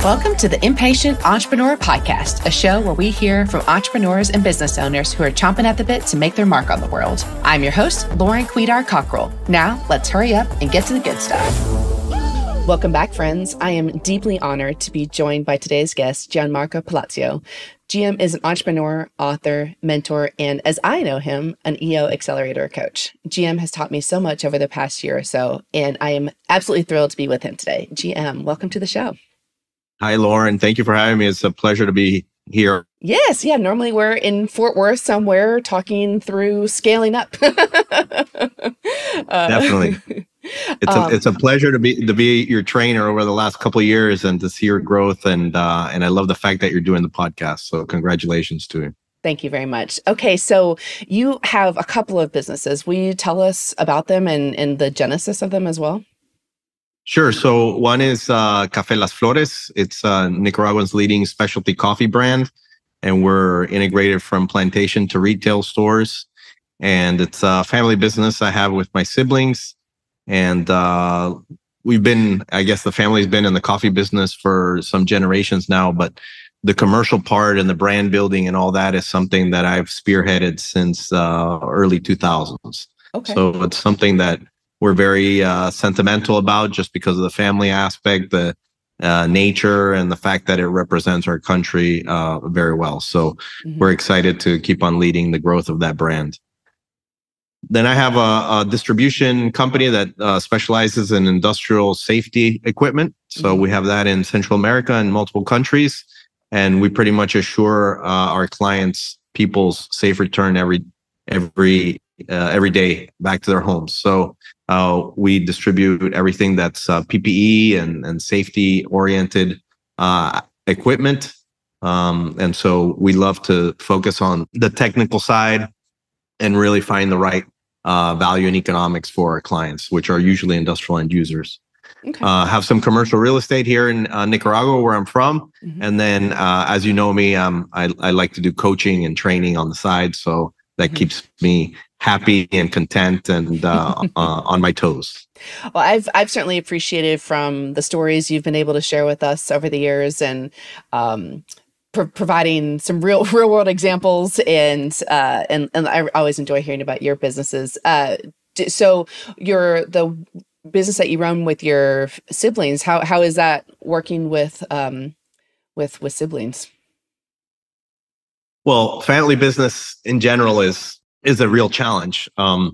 Welcome to the Impatient Entrepreneur Podcast, a show where we hear from entrepreneurs and business owners who are chomping at the bit to make their mark on the world. I'm your host, Lauren Quidar-Cockrell. Now, let's hurry up and get to the good stuff. Welcome back, friends. I am deeply honored to be joined by today's guest, Gian Marco Palazio. GM is an entrepreneur, author, mentor, and as I know him, an EO accelerator coach. GM has taught me so much over the past year or so, and I am absolutely thrilled to be with him today. GM, welcome to the show. Hi, Lauren. Thank you for having me. It's a pleasure to be here. Yes. Yeah. Normally we're in Fort Worth somewhere talking through scaling up. Definitely. It's a pleasure to be your trainer over the last couple of years and to see your growth. And I love the fact that you're doing the podcast. So congratulations to you. Thank you very much. Okay. So you have a couple of businesses. Will you tell us about them and the genesis of them as well? Sure. So one is Café Las Flores. It's Nicaragua's leading specialty coffee brand. And we're integrated from plantation to retail stores. And it's a family business I have with my siblings. And the family's been in the coffee business for some generations now. But the commercial part and the brand building and all that is something that I've spearheaded since early 2000s. Okay. So it's something that we're very sentimental about just because of the family aspect, the nature, and the fact that it represents our country very well. So we're excited to keep on leading the growth of that brand. Then I have a distribution company that specializes in industrial safety equipment. So we have that in Central America and multiple countries. And we pretty much assure our clients people's safe return every day back to their homes. So we distribute everything that's PPE and safety oriented equipment. And so we love to focus on the technical side and really find the right value and economics for our clients, which are usually industrial end users. Okay. Have some commercial real estate here in Nicaragua, where I'm from. And then, as you know me, I like to do coaching and training on the side. So that keeps me happy and content and on my toes. Well, I've certainly appreciated from the stories you've been able to share with us over the years, and providing some real world examples, and I always enjoy hearing about your businesses. So the business that you run with your siblings, how is that working with siblings? Well, family business in general is a real challenge. I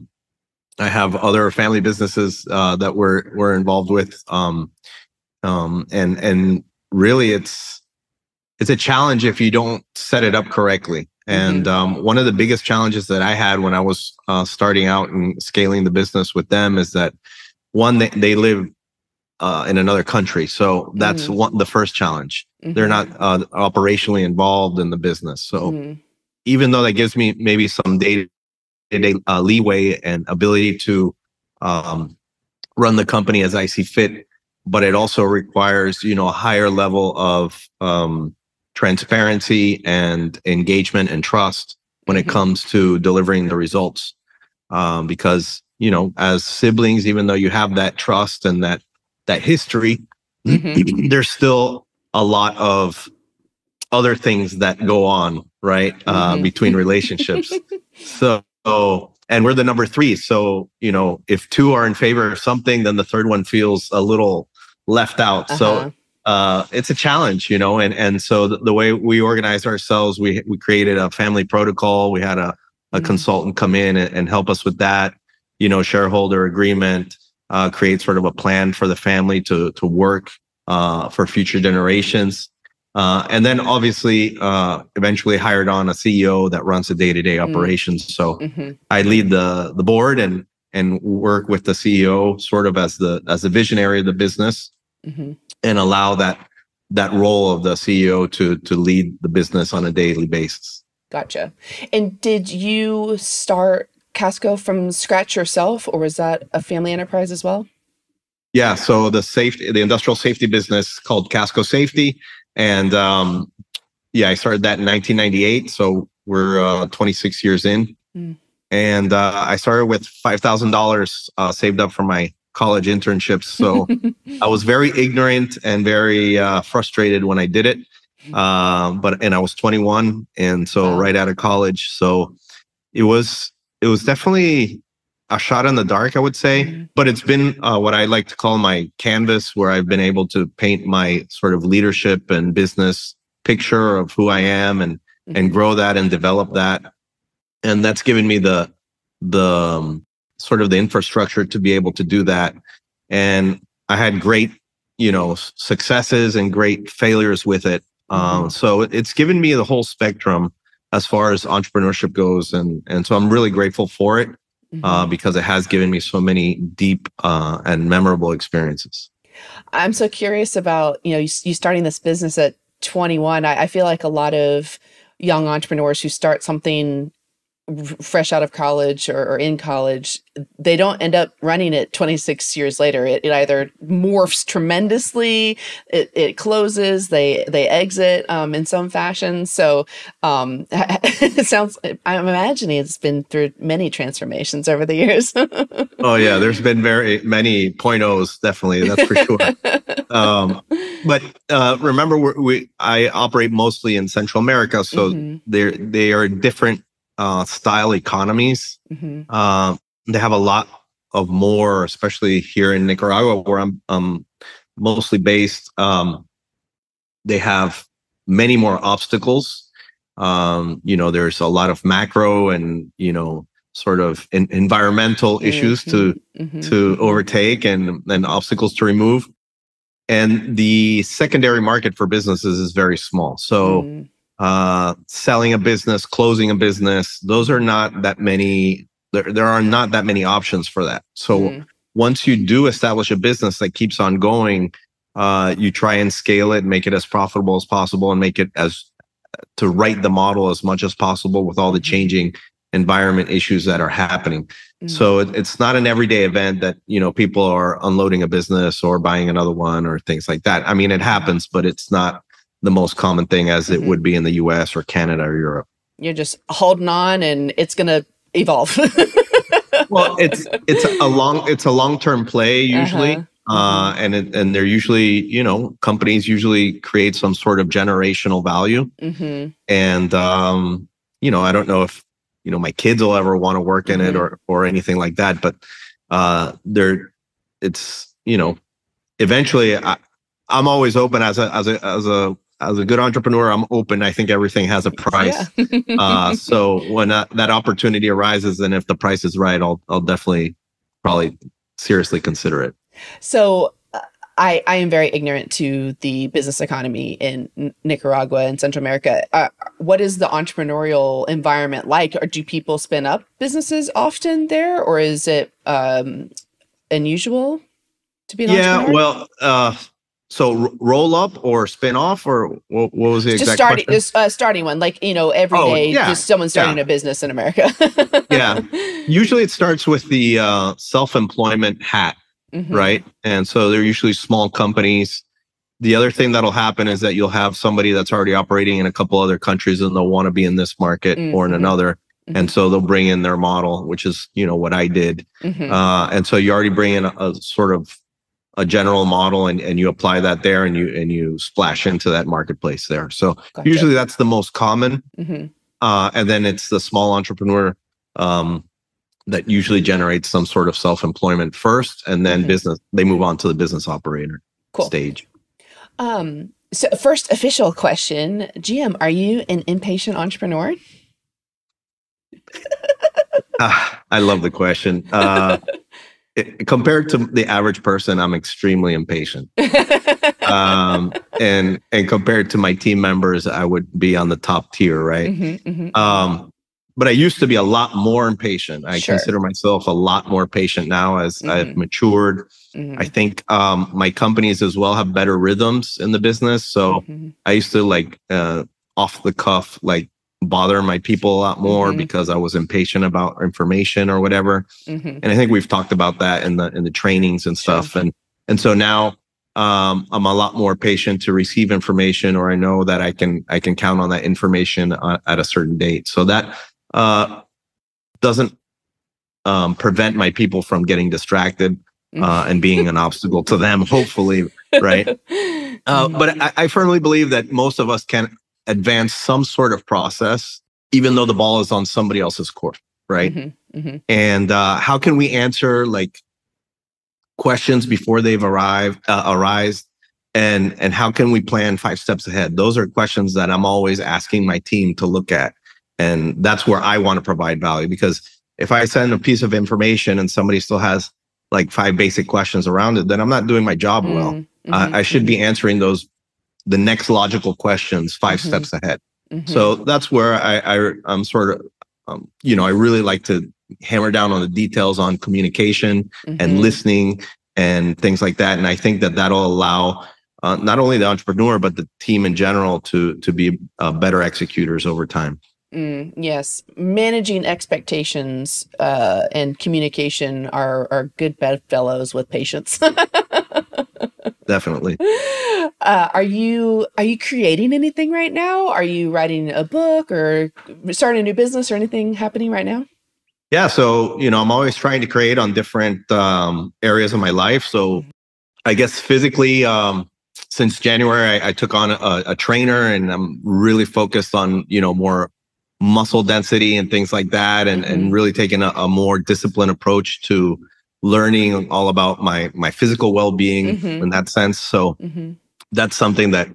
have other family businesses that we're involved with, and really it's a challenge if you don't set it up correctly. And one of the biggest challenges that I had when I was starting out and scaling the business with them is that one, they live in another country, so that's the first challenge. They're not operationally involved in the business. So even though that gives me maybe some day-to-day leeway and ability to run the company as I see fit, but it also requires, a higher level of transparency and engagement and trust when it comes to delivering the results. Because, as siblings, even though you have that trust and that history, there's still a lot of other things that go on, right? Between relationships. So, and we're the number three. So, if two are in favor of something, then the third one feels a little left out. So it's a challenge, and so the way we organize ourselves, we created a family protocol. We had a consultant come in and help us with that, shareholder agreement, create sort of a plan for the family to work for future generations. And then obviously, eventually hired on a CEO that runs the day-to-day operations. So I lead the board and work with the CEO sort of as the visionary of the business, and allow that role of the CEO to lead the business on a daily basis. Gotcha. And did you start CASCO from scratch yourself, or was that a family enterprise as well? Yeah. So the industrial safety business called CASCO Safety. And I started that in 1998. So we're 26 years in. And I started with $5,000 saved up from my college internships. So I was very ignorant and very frustrated when I did it. And I was 21, and so right out of college. So it was definitely a shot in the dark, I would say. But it's been what I like to call my canvas, where I've been able to paint my sort of leadership and business picture of who I am, and grow that and develop that. And that's given me the sort of the infrastructure to be able to do that. And I had great, successes and great failures with it. So it's given me the whole spectrum as far as entrepreneurship goes. And so I'm really grateful for it, because it has given me so many deep and memorable experiences. I'm so curious about, you starting this business at 21. I feel like a lot of young entrepreneurs who start something fresh out of college or in college, they don't end up running it 26 years later. It either morphs tremendously, it closes, they exit in some fashion. So it sounds, I'm imagining it's been through many transformations over the years. Oh yeah, there's been very many 0.0s, definitely, that's for sure. But remember, I operate mostly in Central America, so they are different style economies. They have a lot of more, especially here in Nicaragua, where I'm mostly based. They have many more obstacles. There's a lot of macro and sort of environmental issues to overtake and obstacles to remove. And the secondary market for businesses is very small. So selling a business, closing a business, those are not that many. There are not that many options for that. So once you do establish a business that keeps on going, you try and scale it, make it as profitable as possible, and make it to write the model as much as possible with all the changing environment issues that are happening. So it's not an everyday event that, people are unloading a business or buying another one or things like that. I mean, it happens, but it's not the most common thing as it would be in the US or Canada or Europe. You're just holding on, and it's going to evolve. Well, it's a long-term play usually. And they're usually, companies usually create some sort of generational value. And, I don't know if, my kids will ever want to work in it or anything like that, but eventually I'm always open as a good entrepreneur. I'm open. I think everything has a price. So when that opportunity arises, and if the price is right, I'll definitely probably seriously consider it. So I am very ignorant to the business economy in Nicaragua and Central America. What is the entrepreneurial environment like? Or do people spin up businesses often there, or is it unusual to be an entrepreneur? Well, so roll up or spin off, or what was the exact question? Just starting one, like, every day, just someone starting a business in America. Usually it starts with the self-employment hat, right? And so they're usually small companies. The other thing that'll happen is that you'll have somebody that's already operating in a couple other countries, and they'll want to be in this market or in another. And so they'll bring in their model, which is, what I did. And so you already bring in a sort of a general model, and you apply that there, and you splash into that marketplace there. So usually that's the most common. And then it's the small entrepreneur that usually generates some sort of self-employment first, and then business, they move on to the business operator stage. So first official question, GM, are you an impatient entrepreneur? I love the question. Compared to the average person, I'm extremely impatient. And compared to my team members, I would be on the top tier, right? But I used to be a lot more impatient. I consider myself a lot more patient now as I've matured. I think my companies as well have better rhythms in the business. So I used to off the cuff, bother my people a lot more because I was impatient about information or whatever. And I think we've talked about that in the trainings and stuff. And so now I'm a lot more patient to receive information, or I know that I can count on that information at a certain date. So that doesn't prevent my people from getting distracted. and being an obstacle to them, hopefully, right? But I firmly believe that most of us can advance some sort of process, even though the ball is on somebody else's court, right? And how can we answer like questions before they've arise? And how can we plan 5 steps ahead? Those are questions that I'm always asking my team to look at. And that's where I want to provide value, because if I send a piece of information and somebody still has like 5 basic questions around it, then I'm not doing my job well. I should be answering the next logical questions 5 steps ahead. So that's where I'm sort of, I really like to hammer down on the details on communication and listening and things like that. And I think that that'll allow not only the entrepreneur, but the team in general to be better executors over time. Yes. Managing expectations and communication are good bedfellows with patience. Definitely. Are you creating anything right now? Are you writing a book or starting a new business or anything happening right now? Yeah. So, I'm always trying to create on different areas of my life. So I guess physically, since January, I took on a trainer, and I'm really focused on, more muscle density and things like that, and really taking a more disciplined approach to learning all about my physical well-being in that sense. So that's something that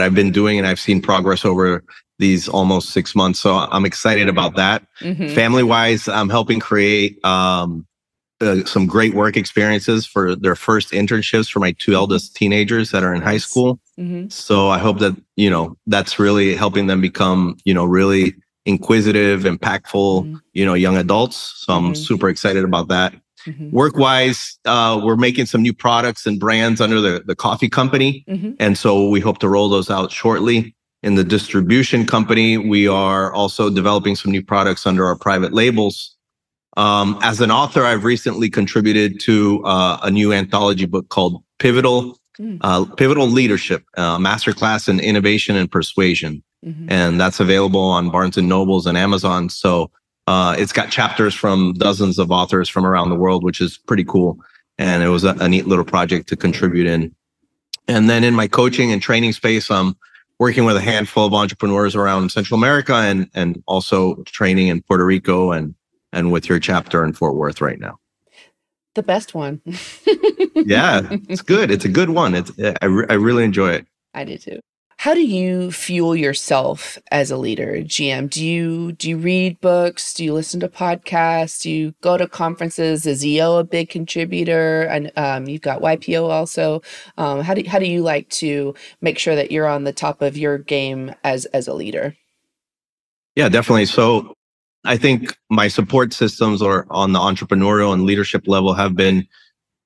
I've been doing, and I've seen progress over these almost 6 months. So I'm excited about that. Family-wise, I'm helping create some great work experiences for their first internships for my 2 eldest teenagers that are in high school. So I hope that, that's really helping them become, really inquisitive, impactful, young adults. So I'm super excited about that. Work-wise, we're making some new products and brands under the coffee company. And so we hope to roll those out shortly. In the distribution company, we are also developing some new products under our private labels. As an author, I've recently contributed to a new anthology book called Pivotal Leadership, Masterclass in Innovation and Persuasion. And that's available on Barnes & Nobles and Amazon. So it's got chapters from dozens of authors from around the world, which is pretty cool. And it was a neat little project to contribute in. And then in my coaching and training space, I'm working with a handful of entrepreneurs around Central America and also training in Puerto Rico and with your chapter in Fort Worth right now. The best one. Yeah, it's good. It's a good one. I really enjoy it. I do too. How do you fuel yourself as a leader, GM? Do you read books? Do you listen to podcasts? Do you go to conferences? Is EO a big contributor? And you've got YPO also. How do you like to make sure that you're on the top of your game as a leader? Yeah, definitely. So I think my support systems are on the entrepreneurial and leadership level have been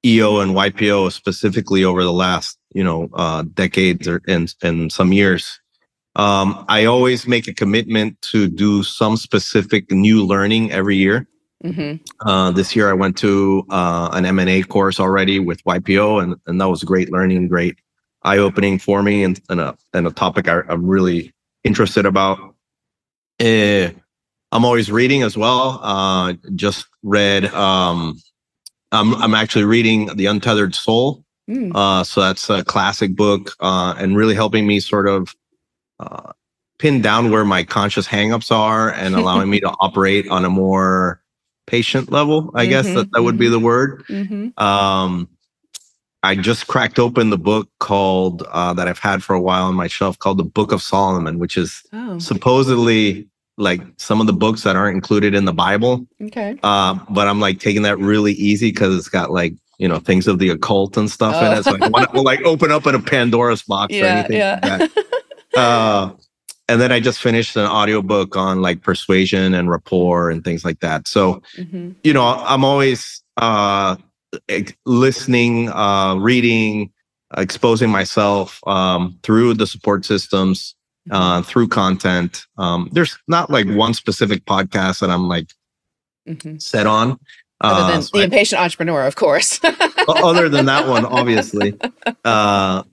EO and YPO specifically over the last, decades and some years. I always make a commitment to do some specific new learning every year. This year I went to an M&A course already with YPO, and that was great learning, great eye-opening for me, and a topic I'm really interested about. I'm always reading as well. Just read. I'm actually reading The Untethered Soul. So that's a classic book, and really helping me sort of pin down where my conscious hangups are and allowing me to operate on a more patient level. I guess that would be the word. I just cracked open the book called that I've had for a while on my shelf called the Book of Solomon, which is supposedly like some of the books that aren't included in the Bible. Okay. But I'm like taking that really easy because it's got like, things of the occult and stuff in it. So I want to like open up in a Pandora's box or anything like that. And then I just finished an audiobook on like persuasion and rapport and things like that. So, I'm always listening, reading, exposing myself through the support systems, through content. There's not like one specific podcast that I'm like set on. Other than The Impatient Entrepreneur, of course. Other than that one, obviously. And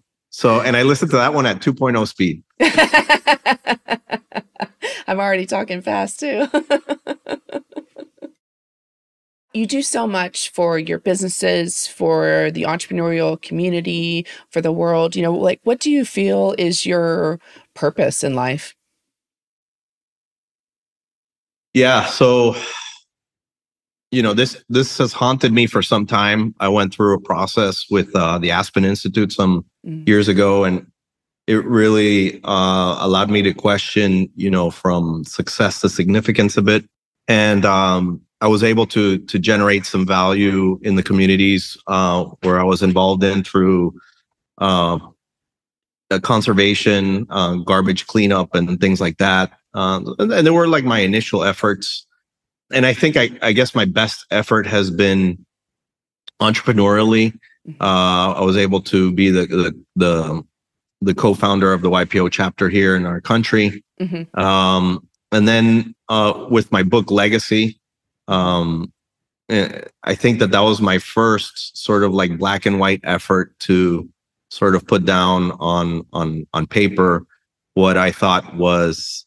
I listened to that one at 2.0 speed. I'm already talking fast too. you do so much for your businesses, for the entrepreneurial community, for the world. Like, what do you feel is your purpose in life? Yeah. So, this has haunted me for some time. I went through a process with the Aspen Institute some years ago, and it really allowed me to question, from success to significance a bit. And I was able to generate some value in the communities where I was involved in through conservation, garbage cleanup, and things like that. And they were like my initial efforts. And I think I guess my best effort has been entrepreneurially. I was able to be the co-founder of the YPO chapter here in our country. And then with my book Legacy, I think that was my first sort of like black and white effort to sort of put down on paper what I thought was,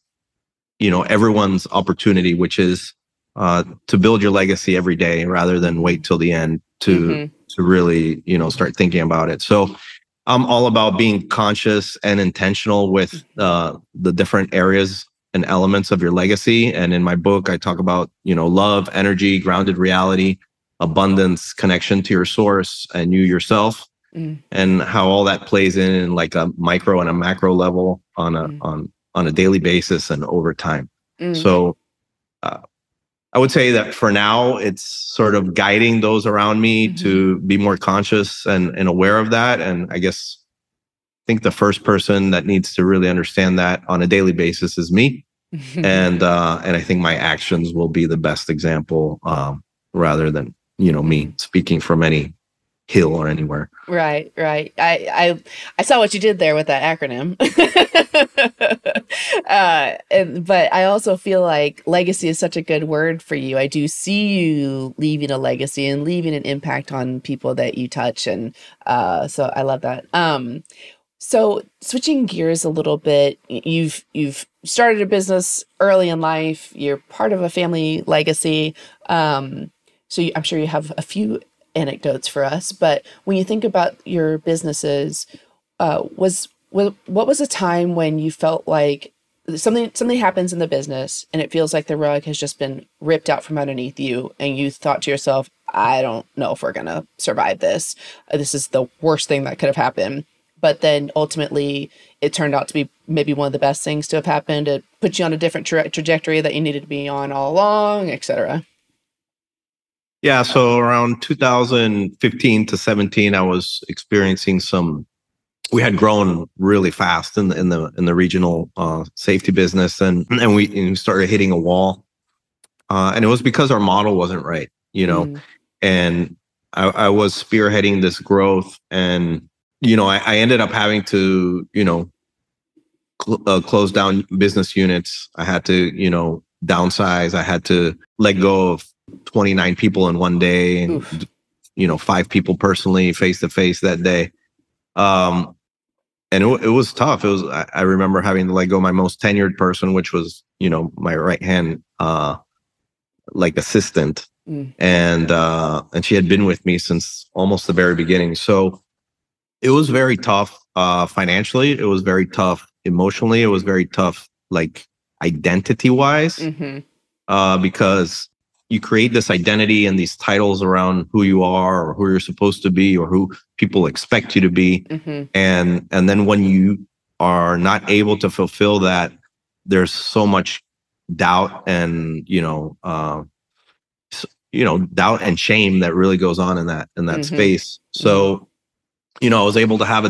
everyone's opportunity, which is to build your legacy every day rather than wait till the end to really, start thinking about it. So I'm all about being conscious and intentional with the different areas and elements of your legacy. And in my book, I talk about, love, energy, grounded reality, abundance, connection to your source and you yourself, and how all that plays in like a micro and a macro level on a daily basis and over time. So I would say that for now, it's sort of guiding those around me to be more conscious and aware of that. And I guess I think the first person that needs to really understand that on a daily basis is me. And I think my actions will be the best example rather than, me speaking from any hill or anywhere. Right. I saw what you did there with that acronym. But I also feel like legacy is such a good word for you. I do see you leaving a legacy and leaving an impact on people that you touch. And so I love that. So switching gears a little bit, you've started a business early in life. You're part of a family legacy. So I'm sure you have a few anecdotes for us, but when you think about your businesses, what was a time when you felt like something happens in the business and it feels like the rug has just been ripped out from underneath you, and you thought to yourself, I don't know if we're gonna survive this. This is the worst thing that could have happened. But then ultimately it turned out to be maybe one of the best things to have happened. It put you on a different trajectory that you needed to be on all along, etc. Yeah, so around 2015 to 17, I was experiencing we had grown really fast in the regional safety business, and we started hitting a wall, and it was because our model wasn't right, and I was spearheading this growth, and I ended up having to close down business units. I had to downsize. I had to let go of 29 people in one day, and 5 people personally face to face that day. And it was tough. I remember having to let go of my most tenured person, which was my right hand like assistant, and she had been with me since almost the very beginning. So it was very tough financially. It was very tough emotionally. It was very tough like identity wise, because you create this identity and these titles around who you are or who you're supposed to be or who people expect you to be. And then when you are not able to fulfill that, there's so much doubt and, doubt and shame that really goes on in that space. So, I was able to have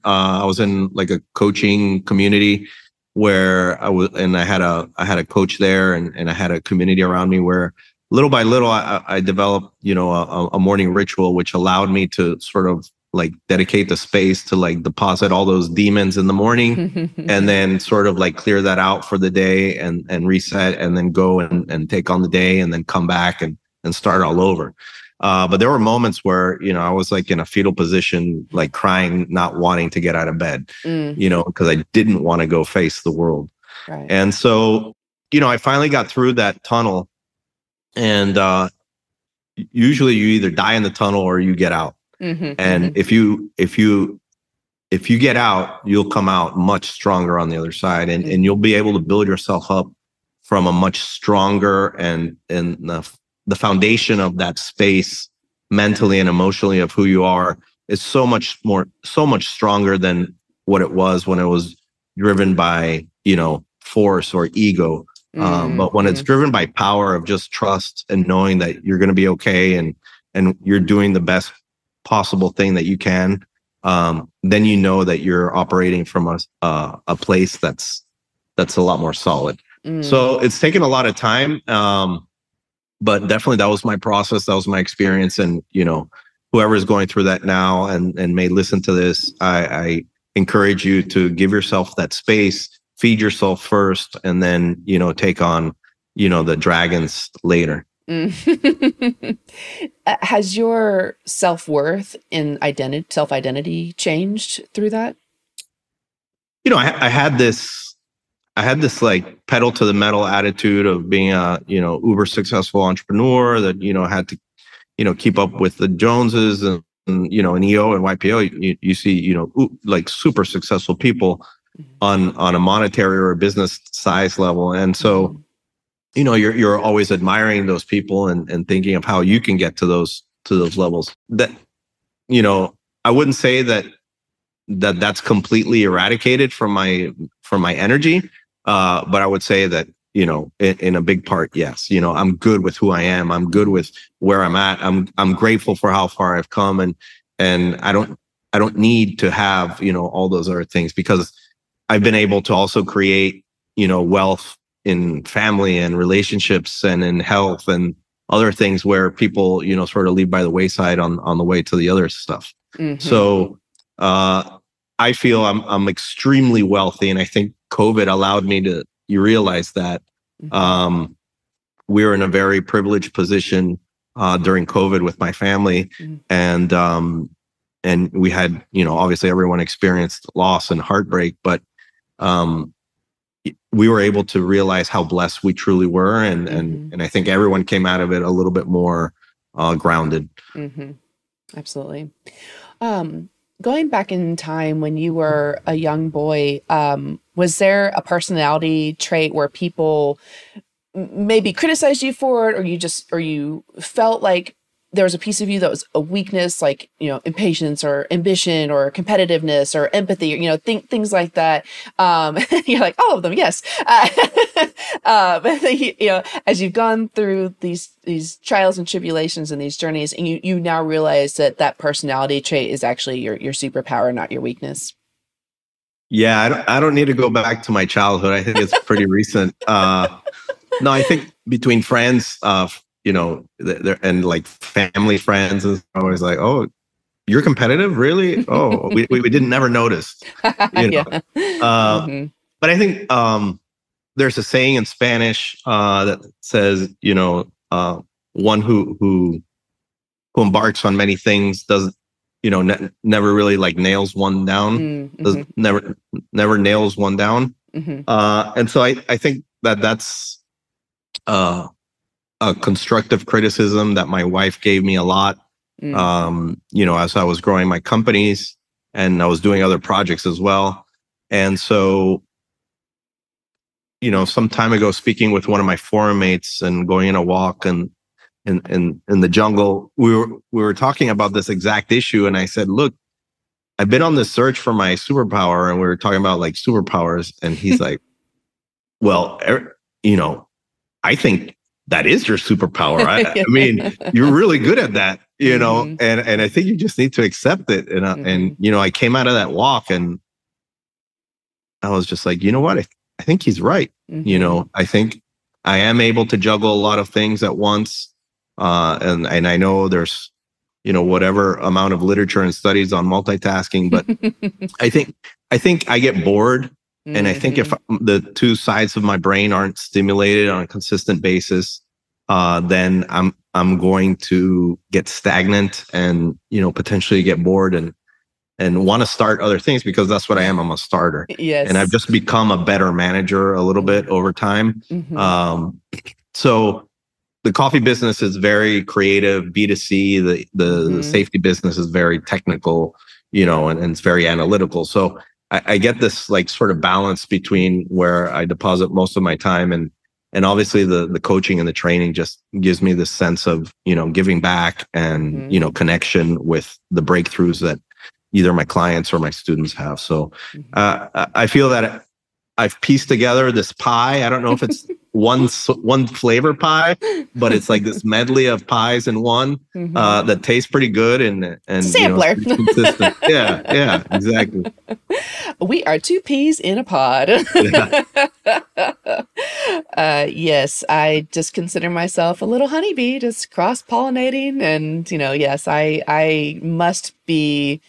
I was in like a coaching community where I had a coach there, and I had a community around me where little by little, I developed, a morning ritual, which allowed me to sort of like dedicate the space to like deposit all those demons in the morning and then sort of like clear that out for the day and reset, and then go and take on the day and then come back and start all over. But there were moments where, I was like in a fetal position, like crying, not wanting to get out of bed, because I didn't want to go face the world. Right. And so, I finally got through that tunnel. And usually you either die in the tunnel or you get out. And if you get out, you'll come out much stronger on the other side, and you'll be able to build yourself up from a much stronger and the foundation of that space mentally and emotionally of who you are is so much stronger than what it was when it was driven by, force or ego. But when it's driven by power of just trust and knowing that you're going to be okay and you're doing the best possible thing that you can, then you know that you're operating from a place that's a lot more solid. So it's taken a lot of time, but definitely that was my process. That was my experience. And, whoever is going through that now and may listen to this, I encourage you to give yourself that space, feed yourself first, and then, take on, the dragons later. Has your self-worth and self-identity changed through that? I had this like pedal to the metal attitude of being a, uber successful entrepreneur that, had to, keep up with the Joneses and in EO and YPO, you see, like super successful people on a monetary or a business size level. And so, you're always admiring those people and thinking of how you can get to those levels. That, I wouldn't say that's completely eradicated from my energy. But I would say that, in a big part, yes, I'm good with who I am. I'm good with where I'm at. I'm grateful for how far I've come, and I don't need to have, all those other things, because I've been able to also create, wealth in family and relationships and in health and other things where people, sort of leave by the wayside on the way to the other stuff. So, I feel I'm extremely wealthy, and I think COVID allowed me to realize that. We were in a very privileged position during COVID with my family, and we had, obviously everyone experienced loss and heartbreak, but we were able to realize how blessed we truly were, and I think everyone came out of it a little bit more grounded. Absolutely. Going back in time when you were a young boy, was there a personality trait where people maybe criticized you for it, or you felt like there was a piece of you that was a weakness, like, impatience or ambition or competitiveness or empathy, things like that. You're like, all of them, yes. But as you've gone through these trials and tribulations and these journeys, and you now realize that personality trait is actually your superpower, not your weakness. Yeah, I don't need to go back to my childhood. I think it's pretty recent. No, I think between friends, and like family friends, and always like, oh, you're competitive, really? Oh, we never noticed. But I think there's a saying in Spanish that says, one who embarks on many things doesn't, never really like nails one down. Never nails one down. And so I think that's a constructive criticism that my wife gave me a lot. As I was growing my companies and I was doing other projects as well. And so, some time ago, speaking with one of my forum mates and going on a walk and in the jungle, we were talking about this exact issue. And I said, look, I've been on this search for my superpower, and we were talking about like superpowers. And he's like, well, I think that is your superpower. I mean, you're really good at that, and I think you just need to accept it. And, I came out of that walk and I was just like, you know what? I think he's right. I think I am able to juggle a lot of things at once. And I know there's, whatever amount of literature and studies on multitasking, but I think I get bored. And I think if the two sides of my brain aren't stimulated on a consistent basis, then I'm going to get stagnant and, potentially get bored and want to start other things, because that's what I am. I'm a starter. Yes. And I've just become a better manager a little bit over time. So the coffee business is very creative, B2C. The safety business is very technical, and it's very analytical. So I get this like sort of balance between where I deposit most of my time, and obviously the coaching and the training just gives me this sense of, giving back and, connection with the breakthroughs that either my clients or my students have. So I feel that I've pieced together this pie. I don't know if it's one flavor pie, but it's like this medley of pies in one that tastes pretty good and sampler. It's pretty consistent. Yeah, exactly. We are two peas in a pod. Yes, I just consider myself a little honeybee, just cross-pollinating, and yes, I must be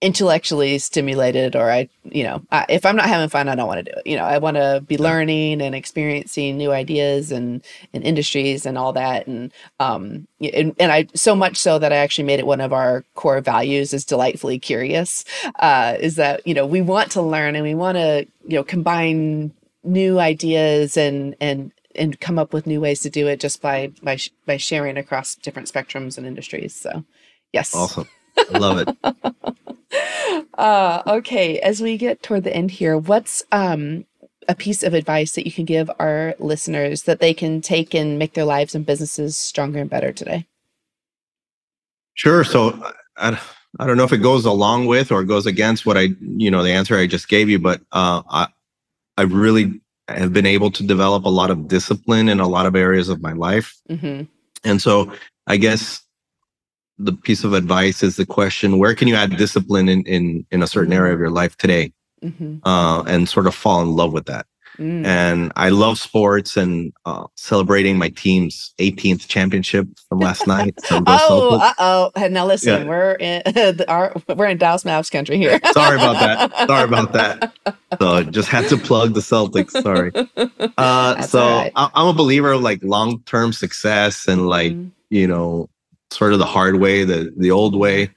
intellectually stimulated, or if I'm not having fun, I don't want to do it. I want to be learning and experiencing new ideas and industries and all that. And I, so much so that I actually made it one of our core values is delightfully curious, is that, we want to learn and we want to, combine new ideas and come up with new ways to do it just by sharing across different spectrums and industries. So yes. Awesome. I love it. Okay, as we get toward the end here, what's a piece of advice that you can give our listeners that they can take and make their lives and businesses stronger and better today? Sure. So I don't know if it goes along with or goes against what the answer I just gave you, but I really have been able to develop a lot of discipline in a lot of areas of my life. And so I guess the piece of advice is the question, where can you add discipline in a certain area of your life today? And sort of fall in love with that. And I love sports and celebrating my team's 18th championship from last night. So Now listen, we're in Dallas Mavs country here. Sorry about that. So just had to plug the Celtics. Sorry. Right. I'm a believer of like long-term success and like, sort of the hard way, the old way.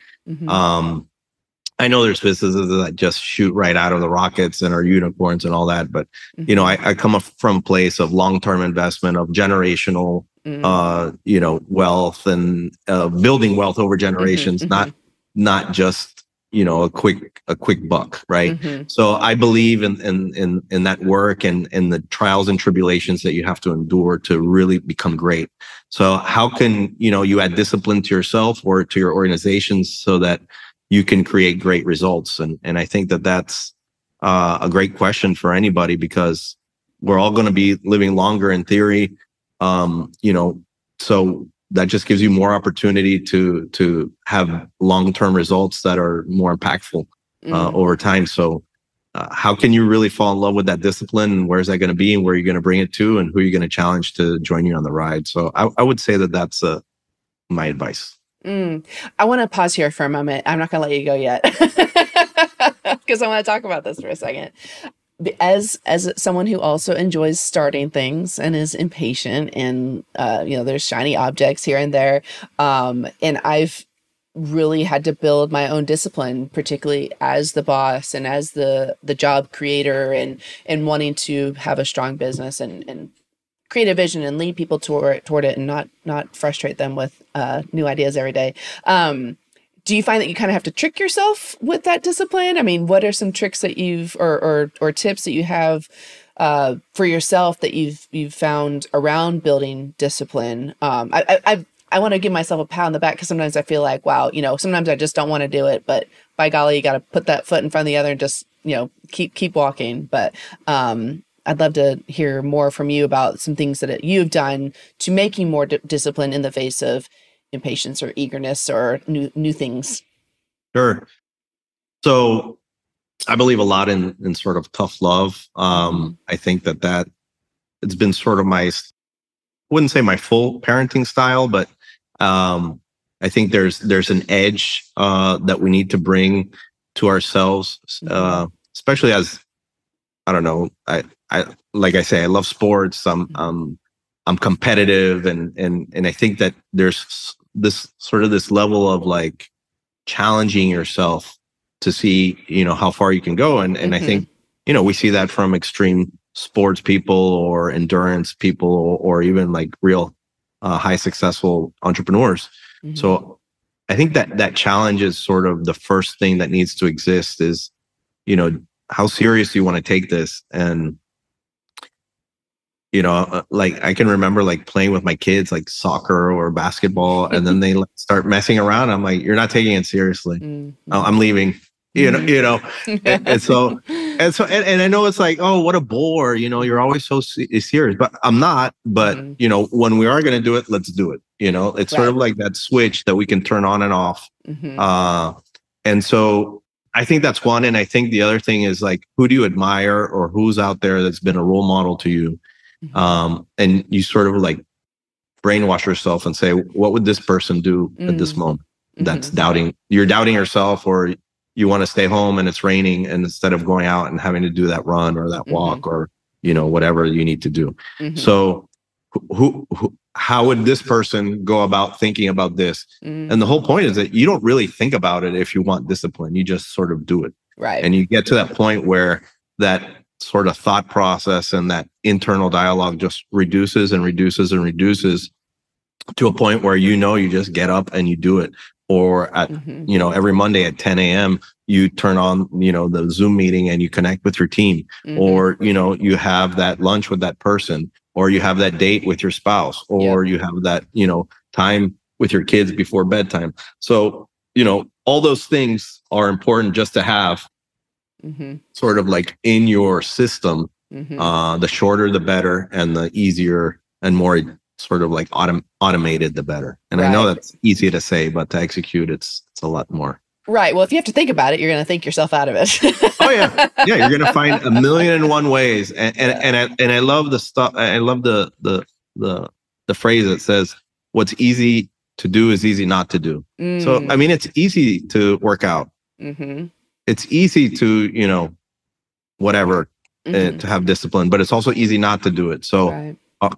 I know there's businesses that just shoot right out of the rockets and are unicorns and all that, but I come from a place of long-term investment, of generational wealth and building wealth over generations, not just a quick buck, right? So I believe in that work and the trials and tribulations that you have to endure to really become great. So how can you add discipline to yourself or to your organizations so that you can create great results? And I think that's a great question for anybody, because we're all going to be living longer in theory. So that just gives you more opportunity to have long-term results that are more impactful over time. So how can you really fall in love with that discipline, and where's that going to be, and where are you going to bring it to, and who are you going to challenge to join you on the ride? So I would say that's my advice. I want to pause here for a moment. I'm not going to let you go yet because I want to talk about this for a second. As someone who also enjoys starting things and is impatient, and there's shiny objects here and there, and I've really had to build my own discipline, particularly as the boss and as the job creator, and wanting to have a strong business and create a vision and lead people toward it, and not frustrate them with new ideas every day. Do you find that you kind of have to trick yourself with that discipline? I mean, what are some tricks that you've or tips that you have for yourself that you've found around building discipline? I want to give myself a pat on the back, because sometimes I feel like, wow, sometimes I just don't want to do it, but by golly, you got to put that foot in front of the other and just keep walking. But I'd love to hear more from you about some things that you've done to make you more disciplined in the face of impatience or eagerness or new things. Sure. So I believe a lot in sort of tough love. I think that it's been sort of I wouldn't say my full parenting style, but I think there's an edge that we need to bring to ourselves, especially as, I don't know, I like I say, I love sports. I'm competitive, and I think that there's this level of like challenging yourself to see how far you can go, and I think we see that from extreme sports people or endurance people, or even like real high successful entrepreneurs. Mm-hmm. So I think that challenge is sort of the first thing that needs to exist is, how serious do you want to take this? And, like I can remember like playing with my kids, like soccer or basketball, and then they start messing around. I'm like, you're not taking it seriously. Mm-hmm. I'm leaving. And I know it's like, oh, what a bore, you're always so serious, but I'm not. But when we are going to do it, let's do it. It's sort of like that switch that we can turn on and off. Mm-hmm. And so I think that's one. And I think the other thing is like, who do you admire or who's out there that's been a role model to you? Mm-hmm. And you sort of like brainwash yourself and say, what would this person do at this moment? That's doubting. You're doubting yourself, or you want to stay home and it's raining, and instead of going out and having to do that run or that walk or, whatever you need to do. Mm-hmm. So how would this person go about thinking about this? Mm-hmm. And the whole point is that you don't really think about it if you want discipline. You just sort of do it. Right. And you get to that point where that sort of thought process and that internal dialogue just reduces and reduces and reduces to a point where, you just get up and you do it. Or at, every Monday at 10 a.m., you turn on, the Zoom meeting and you connect with your team. Mm-hmm. Or, you have that lunch with that person, or you have that date with your spouse, or you have that, time with your kids before bedtime. So, all those things are important just to have sort of like in your system. Mm-hmm. The shorter, the better, and the easier and more sort of like automated, the better. And I know that's easy to say, but to execute, it's a lot more. Right. Well, if you have to think about it, you're going to think yourself out of it. Oh yeah. Yeah. You're going to find 1,000,001 ways. And I love the stuff. I love the phrase that says, what's easy to do is easy not to do. So, I mean, it's easy to work out. Mm-hmm. It's easy to, whatever, to have discipline, but it's also easy not to do it. So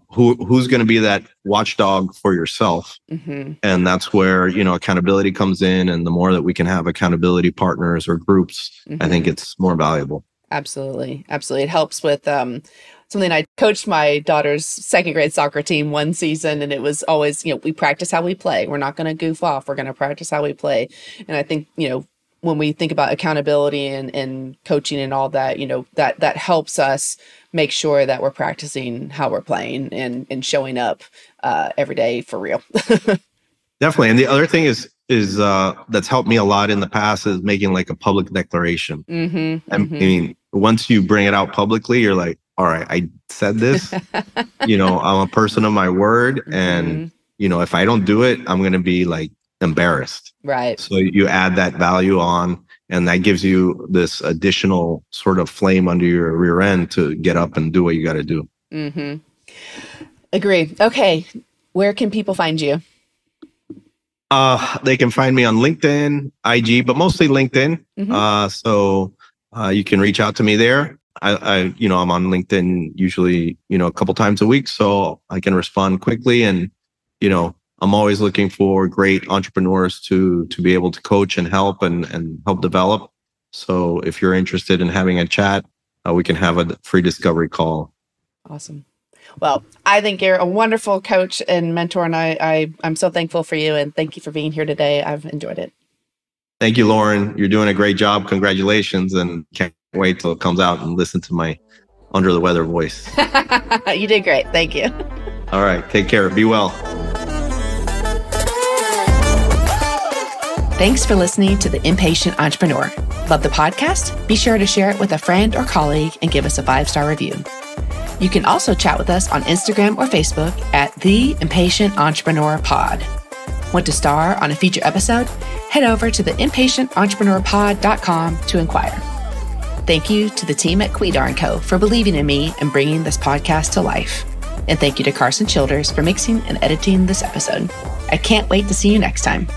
who's going to be that watchdog for yourself? Mm-hmm. And that's where, accountability comes in. And the more that we can have accountability partners or groups, I think it's more valuable. Absolutely. Absolutely. It helps with something. I coached my daughter's second grade soccer team one season, and it was always, we practice how we play. We're not going to goof off. We're going to practice how we play. And I think, when we think about accountability and coaching and all that, that helps us make sure that we're practicing how we're playing and showing up every day for real. Definitely. And the other thing is that's helped me a lot in the past is making like a public declaration. Mm-hmm, I mean, once you bring it out publicly, you're like, all right, I said this, I'm a person of my word. And, if I don't do it, I'm going to be like embarrassed. Right. So you add that value on, and that gives you this additional sort of flame under your rear end to get up and do what you got to do. Mm-hmm. Agree. Okay. Where can people find you? They can find me on LinkedIn, IG, but mostly LinkedIn. Mm-hmm. So you can reach out to me there. I'm on LinkedIn usually, a couple times a week, so I can respond quickly. And, I'm always looking for great entrepreneurs to be able to coach and help and help develop. So if you're interested in having a chat, we can have a free discovery call. Awesome. Well, I think you're a wonderful coach and mentor, and I'm so thankful for you, and thank you for being here today. I've enjoyed it. Thank you, Lauren. You're doing a great job. Congratulations, and can't wait till it comes out and listen to my under the weather voice. You did great. Thank you. All right. Take care. Be well. Thanks for listening to The Impatient Entrepreneur. Love the podcast? Be sure to share it with a friend or colleague and give us a 5-star review. You can also chat with us on Instagram or Facebook at The Impatient Entrepreneur Pod. Want to star on a feature episode? Head over to theimpatiententrepreneur.com to inquire. Thank you to the team at Cuidar & Co. for believing in me and bringing this podcast to life. And thank you to Carson Childers for mixing and editing this episode. I can't wait to see you next time.